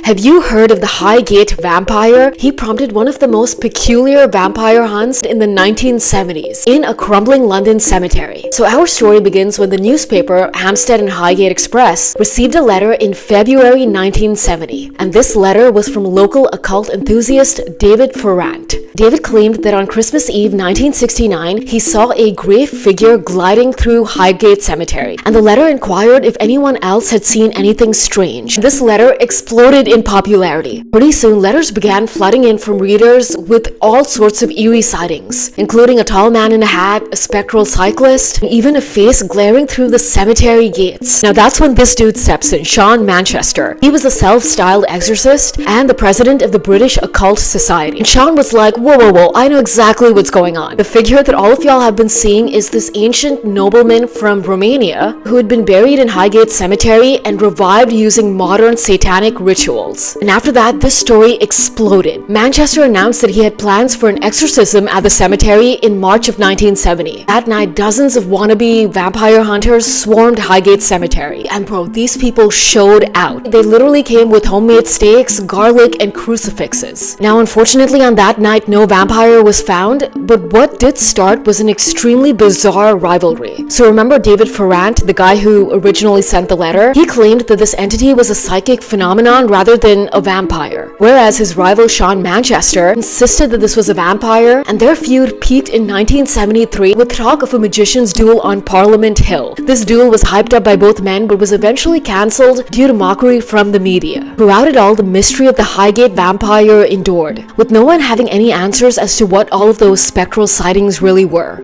Have you heard of the Highgate vampire? He prompted one of the most peculiar vampire hunts in the 1970s in a crumbling London cemetery. So our story begins when the newspaper Hampstead and Highgate Express received a letter in February 1970, and this letter was from local occult enthusiast David Ferrant. David claimed that on Christmas Eve 1969, he saw a gray figure gliding through Highgate Cemetery, and the letter inquired if anyone else had seen anything strange. This letter exploded in popularity. Pretty soon, letters began flooding in from readers with all sorts of eerie sightings, including a tall man in a hat, a spectral cyclist, and even a face glaring through the cemetery gates. Now that's when this dude steps in, Sean Manchester. He was a self-styled exorcist and the president of the British Occult Society. And Sean was like, whoa, I know exactly what's going on. The figure that all of y'all have been seeing is this ancient nobleman from Romania who had been buried in Highgate Cemetery and revived using modern satanic rituals. And after that, this story exploded. Manchester announced that he had plans for an exorcism at the cemetery in March of 1970. That night, dozens of wannabe vampire hunters swarmed Highgate Cemetery. And bro, these people showed out. They literally came with homemade steaks, garlic, and crucifixes. Now, unfortunately, on that night, no vampire was found, but what did start was an extremely bizarre rivalry. So remember David Ferrant, the guy who originally sent the letter? He claimed that this entity was a psychic phenomenon rather than a vampire, whereas his rival Sean Manchester insisted that this was a vampire, and their feud peaked in 1973 with talk of a magician's duel on Parliament Hill. This duel was hyped up by both men but was eventually cancelled due to mockery from the media. Throughout it all, the mystery of the Highgate vampire endured, with no one having any answers as to what all of those spectral sightings really were.